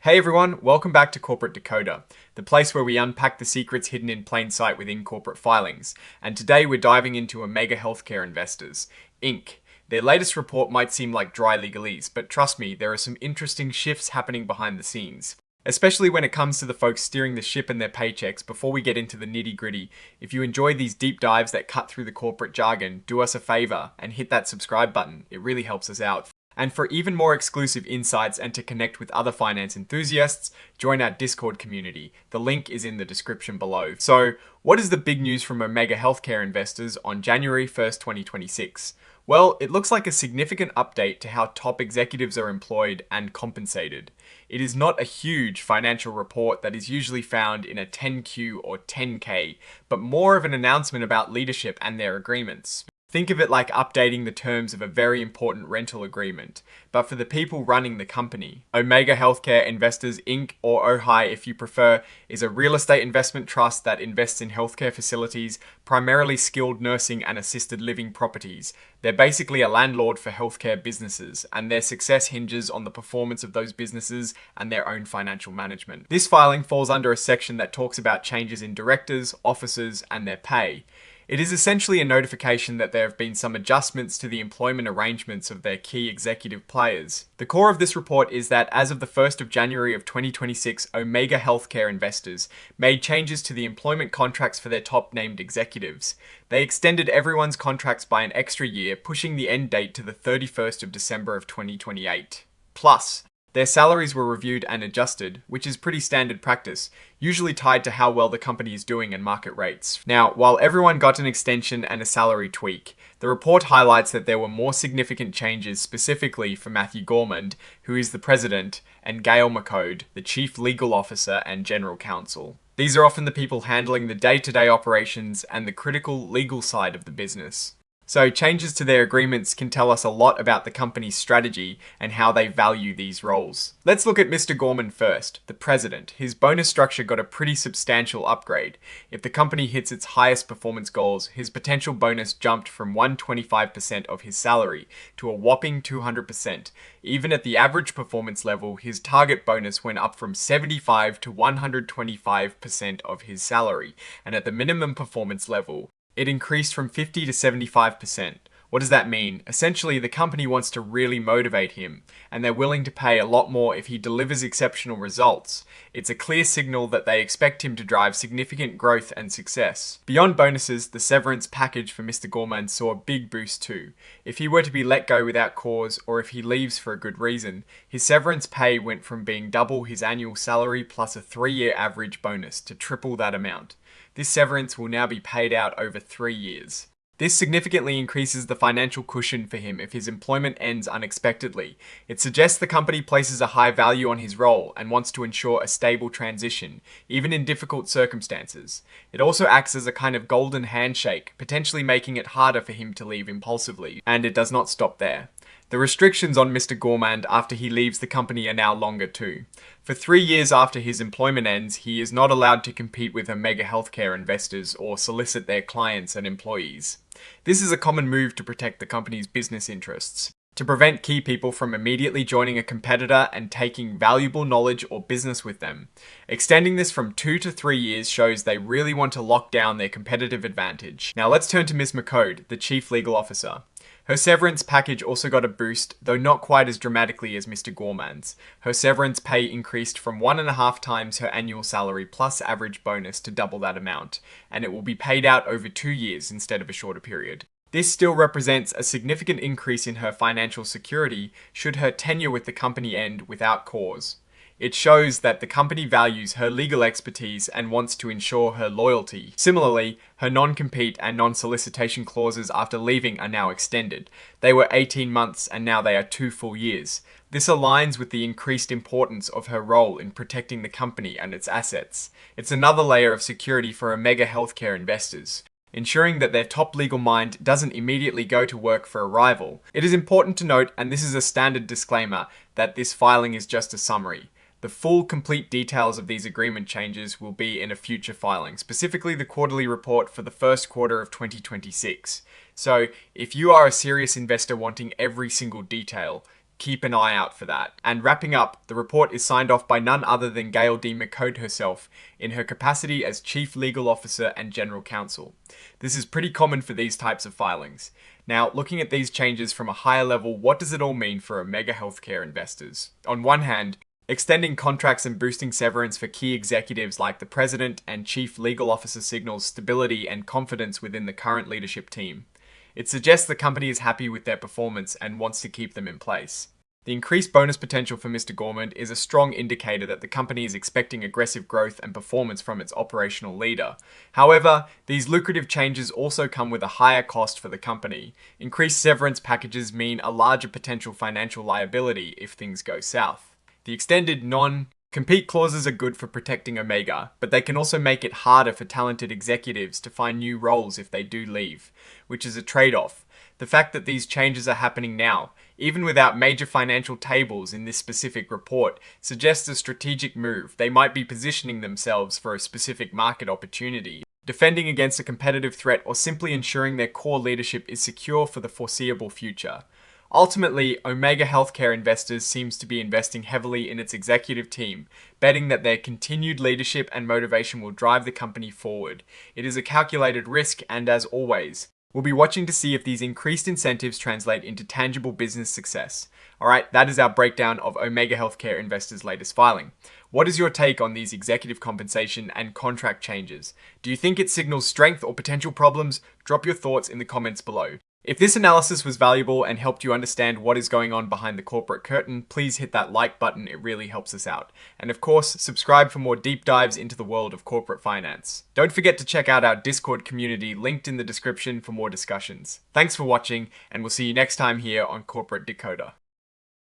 Hey everyone, welcome back to Corporate Decoder, the place where we unpack the secrets hidden in plain sight within corporate filings. And today we're diving into Omega Healthcare Investors, Inc. Their latest report might seem like dry legalese, but trust me, there are some interesting shifts happening behind the scenes. Especially when it comes to the folks steering the ship and their paychecks. Before we get into the nitty gritty, if you enjoy these deep dives that cut through the corporate jargon, do us a favor and hit that subscribe button. It really helps us out. And for even more exclusive insights and to connect with other finance enthusiasts, join our Discord community. The link is in the description below. So, what is the big news from Omega Healthcare Investors on January 1st, 2026? Well, it looks like a significant update to how top executives are employed and compensated. It is not a huge financial report that is usually found in a 10Q or 10K, but more of an announcement about leadership and their agreements. Think of it like updating the terms of a very important rental agreement, but for the people running the company. Omega Healthcare Investors Inc., or OHI if you prefer, is a real estate investment trust that invests in healthcare facilities, primarily skilled nursing and assisted living properties. They're basically a landlord for healthcare businesses, and their success hinges on the performance of those businesses and their own financial management. This filing falls under a section that talks about changes in directors, officers, and their pay. It is essentially a notification that there have been some adjustments to the employment arrangements of their key executive players. The core of this report is that as of the 1st of January of 2026, Omega Healthcare Investors made changes to the employment contracts for their top named executives. They extended everyone's contracts by an extra year, pushing the end date to the 31st of December of 2028. Plus, their salaries were reviewed and adjusted, which is pretty standard practice, usually tied to how well the company is doing and market rates. Now, while everyone got an extension and a salary tweak, the report highlights that there were more significant changes specifically for Matthew Gormand, who is the president, and Gail McCode, the chief legal officer and general counsel. These are often the people handling the day-to-day operations and the critical legal side of the business. So changes to their agreements can tell us a lot about the company's strategy and how they value these roles. Let's look at Mr. Gorman first, the president. His bonus structure got a pretty substantial upgrade. If the company hits its highest performance goals, his potential bonus jumped from 125% of his salary to a whopping 200%. Even at the average performance level, his target bonus went up from 75 to 125% of his salary, and at the minimum performance level, it increased from 50 to 75%. What does that mean? Essentially, the company wants to really motivate him, and they're willing to pay a lot more if he delivers exceptional results. It's a clear signal that they expect him to drive significant growth and success. Beyond bonuses, the severance package for Mr. Gorman saw a big boost too. If he were to be let go without cause, or if he leaves for a good reason, his severance pay went from being double his annual salary plus a 3-year average bonus to triple that amount. This severance will now be paid out over 3 years. This significantly increases the financial cushion for him if his employment ends unexpectedly. It suggests the company places a high value on his role and wants to ensure a stable transition, even in difficult circumstances. It also acts as a kind of golden handshake, potentially making it harder for him to leave impulsively. And it does not stop there. The restrictions on Mr. Gormand after he leaves the company are now longer too. For 3 years after his employment ends, he is not allowed to compete with Omega Healthcare Investors or solicit their clients and employees. This is a common move to protect the company's business interests, to prevent key people from immediately joining a competitor and taking valuable knowledge or business with them. Extending this from 2 to 3 years shows they really want to lock down their competitive advantage. Now let's turn to Ms. McCode, the Chief Legal Officer. Her severance package also got a boost, though not quite as dramatically as Mr. Gorman's. Her severance pay increased from 1.5 times her annual salary plus average bonus to double that amount, and it will be paid out over 2 years instead of a shorter period. This still represents a significant increase in her financial security should her tenure with the company end without cause. It shows that the company values her legal expertise and wants to ensure her loyalty. Similarly, her non-compete and non-solicitation clauses after leaving are now extended. They were 18 months and now they are 2 full years. This aligns with the increased importance of her role in protecting the company and its assets. It's another layer of security for Omega Healthcare Investors, ensuring that their top legal mind doesn't immediately go to work for a rival. It is important to note, and this is a standard disclaimer, that this filing is just a summary. The full, complete details of these agreement changes will be in a future filing, specifically the quarterly report for the first quarter of 2026. So, if you are a serious investor wanting every single detail, keep an eye out for that. And wrapping up, the report is signed off by none other than Gail D. McCote herself in her capacity as Chief Legal Officer and General Counsel. This is pretty common for these types of filings. Now, looking at these changes from a higher level, what does it all mean for Omega Healthcare investors? On one hand, extending contracts and boosting severance for key executives like the President and Chief Legal Officer signals stability and confidence within the current leadership team. It suggests the company is happy with their performance and wants to keep them in place. The increased bonus potential for Mr. Gorman is a strong indicator that the company is expecting aggressive growth and performance from its operational leader. However, these lucrative changes also come with a higher cost for the company. Increased severance packages mean a larger potential financial liability if things go south. The extended non-compete clauses are good for protecting Omega, but they can also make it harder for talented executives to find new roles if they do leave, which is a trade-off. The fact that these changes are happening now, even without major financial tables in this specific report, suggests a strategic move. They might be positioning themselves for a specific market opportunity, defending against a competitive threat, or simply ensuring their core leadership is secure for the foreseeable future. Ultimately, Omega Healthcare investors seems to be investing heavily in its executive team, betting that their continued leadership and motivation will drive the company forward. It is a calculated risk, and as always, we'll be watching to see if these increased incentives translate into tangible business success. Alright, that is our breakdown of Omega Healthcare investors' latest filing. What is your take on these executive compensation and contract changes? Do you think it signals strength or potential problems? Drop your thoughts in the comments below. If this analysis was valuable and helped you understand what is going on behind the corporate curtain, please hit that like button, it really helps us out. And of course, subscribe for more deep dives into the world of corporate finance. Don't forget to check out our Discord community linked in the description for more discussions. Thanks for watching, and we'll see you next time here on Corporate Decoder.